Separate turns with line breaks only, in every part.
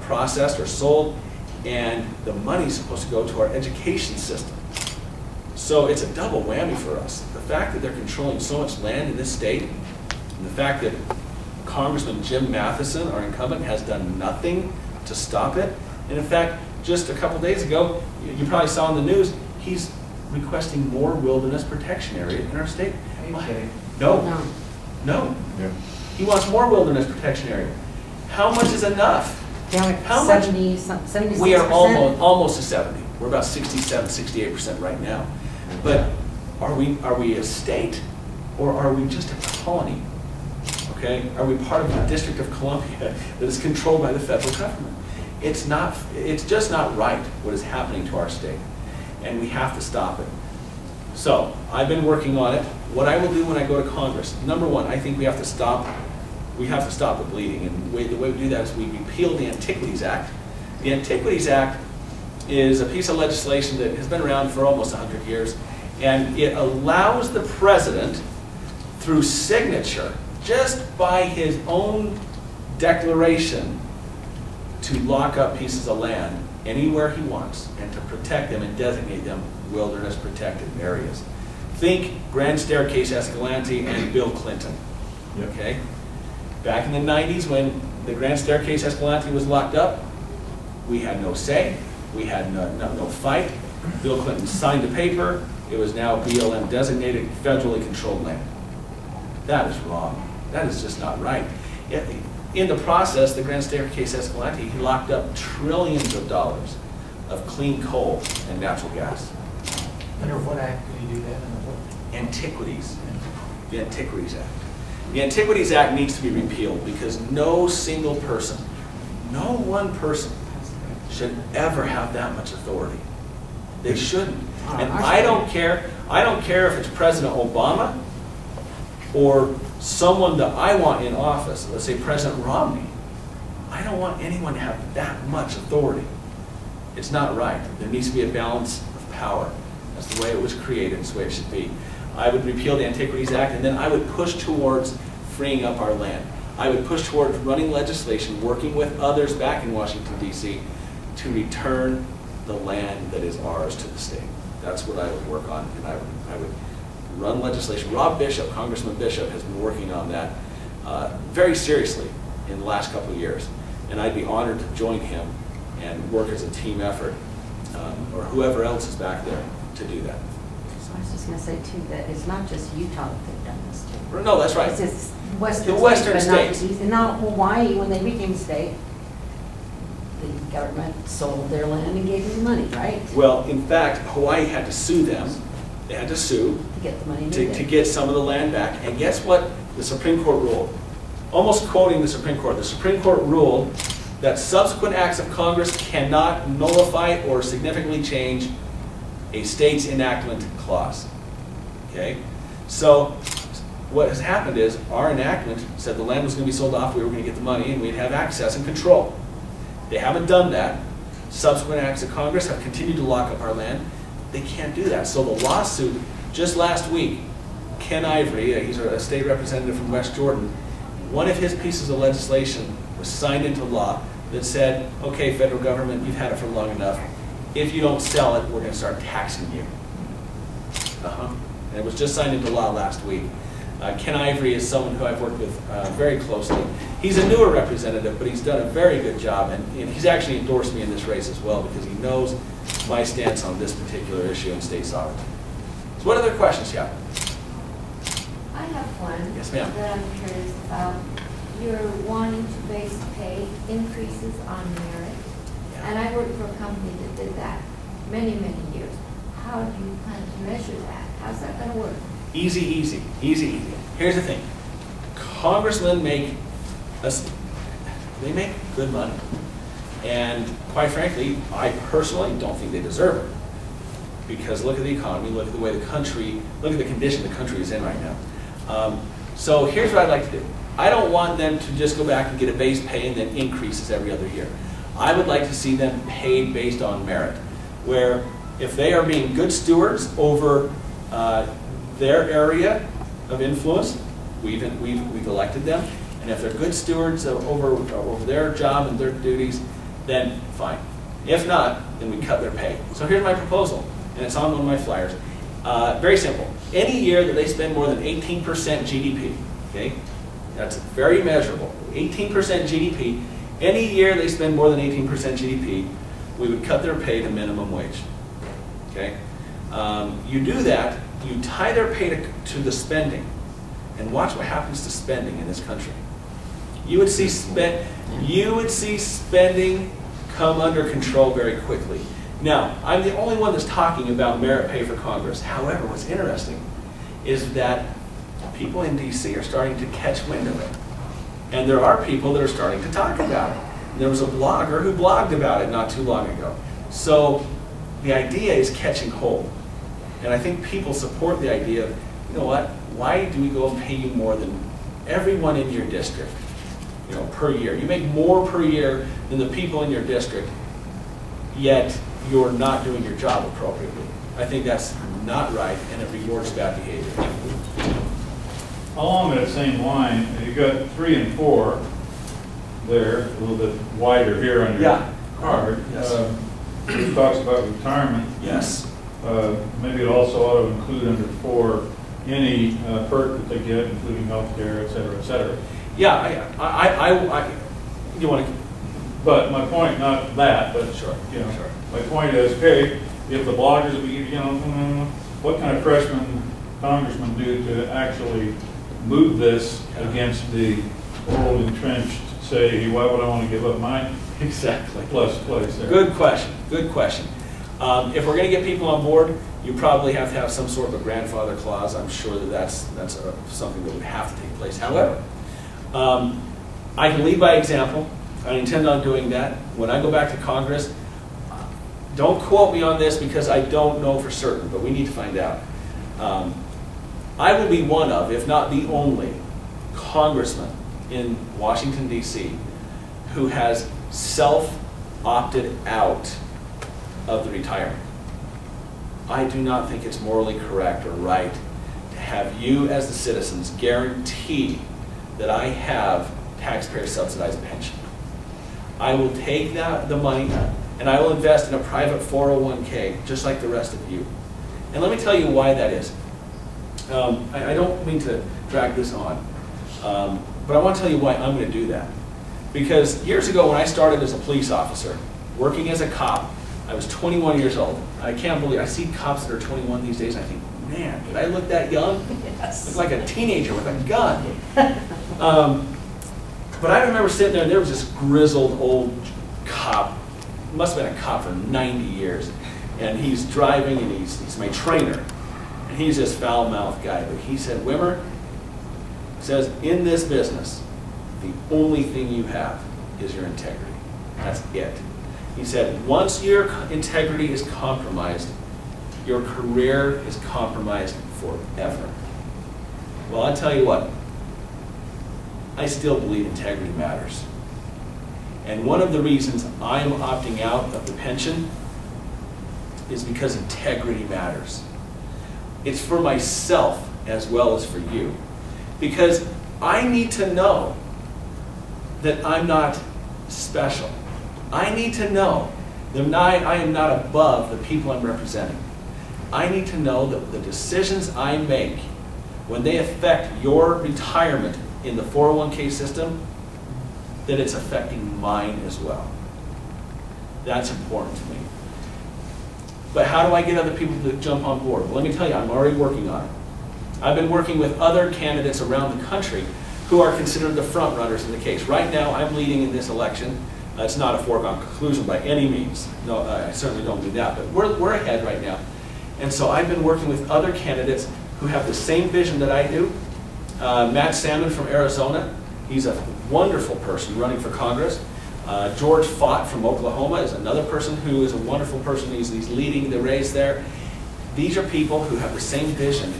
processed or sold, and the money's supposed to go to our education system. So it's a double whammy for us. The fact that they're controlling so much land in this state, and the fact that Congressman Jim Matheson, our incumbent, has done nothing to stop it. And in fact, just a couple days ago, you probably saw in the news, he's requesting more wilderness protection area in our state. No. No. Yeah. He wants more wilderness protection area. How much is enough?
Yeah,
how
70, much? 76%?
We are almost to 70. We're about 67, 68% right now. But are we a state, or are we just a colony? Okay? Are we part of the District of Columbia that is controlled by the federal government? It's just not right what is happening to our state, and we have to stop it. So I've been working on it. What I will do when I go to Congress, number one, I think we have to stop the bleeding, and the way we do that is we repeal the Antiquities Act. The Antiquities Act is a piece of legislation that has been around for almost 100 years, and it allows the president, through signature, just by his own declaration, to lock up pieces of land anywhere he wants and to protect them and designate them wilderness protected areas. Think Grand Staircase Escalante and Bill Clinton. Okay? Back in the 90s, when the Grand Staircase Escalante was locked up, we had no say, we had no fight. Bill Clinton signed a paper. It was now BLM designated federally controlled land. That is wrong. That is just not right. In the process, the Grand Staircase Escalante, he locked up trillions of dollars of clean coal and natural gas.
Under what act did he do that? Under what?
Antiquities. The Antiquities Act. The Antiquities Act needs to be repealed because no single person, no one person, should ever have that much authority. They shouldn't. And I don't care if it's President Obama or someone that I want in office, let's say President Romney. I don't want anyone to have that much authority. It's not right. There needs to be a balance of power. That's the way it was created, that's the way it should be. I would repeal the Antiquities Act, and then I would push towards freeing up our land. I would push towards running legislation, working with others back in Washington, D.C., to return the land that is ours to the state. That's what I would work on, and I would run legislation. Rob Bishop, Congressman Bishop, has been working on that very seriously in the last couple of years, and I'd be honored to join him and work as a team effort, or whoever else is back there to do that.
So I was just going to say too that it's not just Utah that they've done this to.
No, that's right.
It's just
the Western states.
And not Hawaii, when they became a state, the government sold their land and gave them money, right?
Well, in fact, Hawaii had to sue them. They had to sue
to get the money
to get some of the land back. And guess what the Supreme Court ruled? Almost quoting the Supreme Court ruled that subsequent acts of Congress cannot nullify or significantly change a state's enactment clause. Okay? So what has happened is our enactment said the land was going to be sold off, we were going to get the money, and we'd have access and control. They haven't done that. Subsequent acts of Congress have continued to lock up our land. They can't do that. So the lawsuit just last week, Ken Ivory, he's a state representative from West Jordan, one of his pieces of legislation was signed into law that said, okay, federal government, you've had it for long enough. If you don't sell it, we're going to start taxing you. And it was just signed into law last week. Ken Ivory is someone who I've worked with very closely. He's a newer representative, but he's done a very good job, and he's actually endorsed me in this race as well because he knows my stance on this particular issue in state sovereignty. So what other questions you have?
I have one.
Yes, ma'am.
That I'm curious about. You're wanting to base pay increases on merit, and I worked for a company that did that many, many years. How do you plan to measure that? How's that going to work?
Easy, easy, easy, easy. Here's the thing. Congressmen make good money. And quite frankly, I personally don't think they deserve it. Because look at the economy, look at the way the country, look at the condition the country is in right now. So here's what I'd like to do. I don't want them to just go back and get a base pay and then increases every other year. I would like to see them paid based on merit, where if they are being good stewards over their area of influence, we've elected them, and if they're good stewards over their job and their duties, then fine. If not, then we cut their pay. So here's my proposal, and it's on one of my flyers. Very simple. Any year that they spend more than 18% GDP, okay, that's very measurable. 18% GDP, any year they spend more than 18% GDP, we would cut their pay to minimum wage. Okay? You do that, you tie their pay to the spending, and watch what happens to spending in this country. You would see spending come under control very quickly. Now, I'm the only one that's talking about merit pay for Congress. However, what's interesting is that people in DC are starting to catch wind of it. And there are people that are starting to talk about it. And there was a blogger who blogged about it not too long ago. So the idea is catching hold. And I think people support the idea of, you know what, why do we go and pay you more than everyone in your district, you know, per year? You make more per year than the people in your district, yet you're not doing your job appropriately. I think that's not right, and it rewards bad behavior.
Along that same line, you got 3 and 4 there, a little bit wider here on your card.
Yes.
It talks about retirement.
Yes.
Maybe it also ought to include under 4 any perk that they get, including health care, et cetera, et cetera.
Yeah, you want to?
But my point, not that, but
Sure.
you know,
Sure.
my point is, okay, if the bloggers, you know, what kind of freshman congressman do to actually move this against the old entrenched, say, why would I want to give up my
Exactly.
plus place there?
Good question. Good question. If we're going to get people on board, you probably have to have some sort of a grandfather clause. I'm sure that that's something that would have to take place. However, I can lead by example. I intend on doing that. When I go back to Congress, don't quote me on this because I don't know for certain, but we need to find out. I will be one of, if not the only, congressman in Washington, D.C. who has self-opted out of the retirement. I do not think it's morally correct or right to have you as the citizens guarantee that I have taxpayer-subsidized pension. I will take the money and I will invest in a private 401k just like the rest of you. And let me tell you why that is. I don't mean to drag this on, but I want to tell you why I'm going to do that. Because years ago when I started as a police officer, working as a cop, I was 21 years old. I can't believe, I see cops that are 21 these days, and I think, man, did I look that young?
Yes.
Look like a teenager with a gun. But I remember sitting there and there was this grizzled old cop, must have been a cop for 90 years, and he's driving and he's my trainer. And he's this foul-mouthed guy, but he said, Wimmer, says, in this business, the only thing you have is your integrity. That's it. He said, once your integrity is compromised, your career is compromised forever. Well, I'll tell you what, I still believe integrity matters. And one of the reasons I'm opting out of the pension is because integrity matters. It's for myself as well as for you. Because I need to know that I'm not special. I need to know that I am not above the people I'm representing. I need to know that the decisions I make, when they affect your retirement in the 401k system, that it's affecting mine as well. That's important to me. But how do I get other people to jump on board? Well, let me tell you, I'm already working on it. I've been working with other candidates around the country who are considered the front runners in the case. Right now, I'm leading in this election. It's not a foregone conclusion by any means. No, I certainly don't do that, but we're ahead right now. And so I've been working with other candidates who have the same vision that I do. Matt Salmon from Arizona, he's a wonderful person running for Congress. George Fott from Oklahoma is another person who is a wonderful person. He's leading the race there. These are people who have the same vision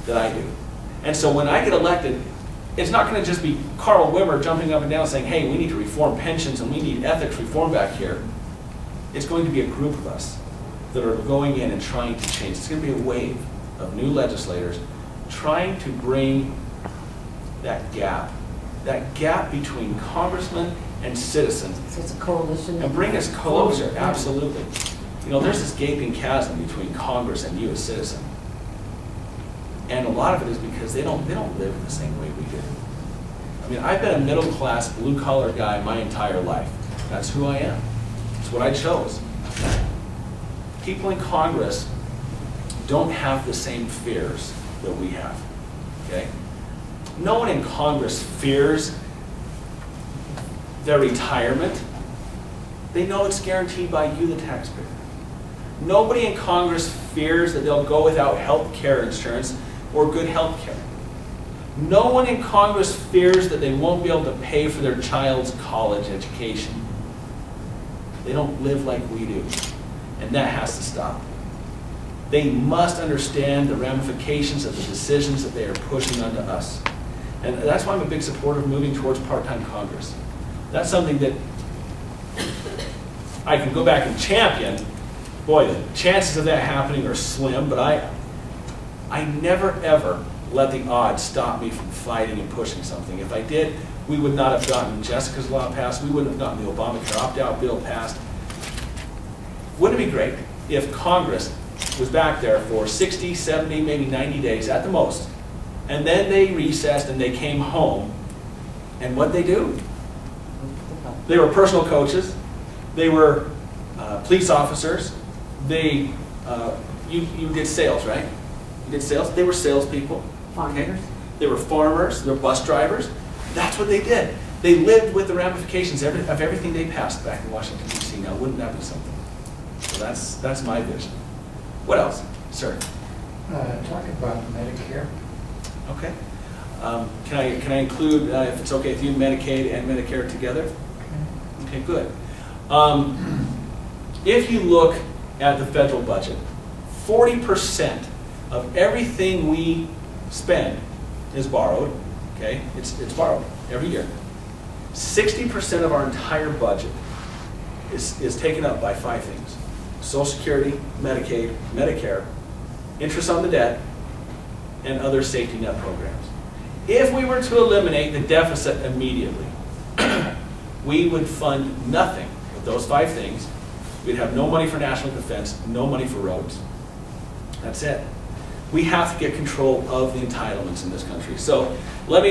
that I do. And so when I get elected, it's not going to just be Carl Wimmer jumping up and down saying, hey, we need to reform pensions and we need ethics reform back here. It's going to be a group of us that are going in and trying to change. It's going to be a wave of new legislators trying to bring that gap between congressmen and citizen
So it's a coalition.
and bring us closer, absolutely. You know, there's this gaping chasm between Congress and you as citizen. And a lot of it is because they don't live the same way we do. I mean, I've been a middle-class, blue-collar guy my entire life. That's who I am. It's what I chose. People in Congress don't have the same fears that we have, okay? No one in Congress fears their retirement. They know it's guaranteed by you, the taxpayer. Nobody in Congress fears that they'll go without health care insurance or good health care. No one in Congress fears that they won't be able to pay for their child's college education. They don't live like we do, and that has to stop. They must understand the ramifications of the decisions that they are pushing onto us. And that's why I'm a big supporter of moving towards part-time Congress. That's something that I can go back and champion. Boy, the chances of that happening are slim, but I never ever let the odds stop me from fighting and pushing something. If I did, we would not have gotten Jessica's law passed. We wouldn't have gotten the Obamacare opt-out bill passed. Wouldn't it be great if Congress was back there for 60, 70, maybe 90 days at the most, and then they recessed and they came home, and what'd they do? They were personal coaches. They were police officers. They, you did sales, right? You did sales. They were salespeople.
Farmers.
They were farmers. They were bus drivers. That's what they did. They lived with the ramifications of everything they passed back in Washington, D.C. Now, wouldn't that be something? So that's my vision. What else, sir?
Talking about Medicare.
Okay. Can I include, if it's okay with you, Medicaid and Medicare together? Okay, good. If you look at the federal budget, 40% of everything we spend is borrowed. Okay, it's borrowed every year. 60% of our entire budget is taken up by 5 things: Social Security, Medicaid, Medicare, interest on the debt, and other safety net programs. If we were to eliminate the deficit immediately, we would fund nothing with those 5 things. We'd have no money for national defense, no money for roads. That's it. We have to get control of the entitlements in this country. So let me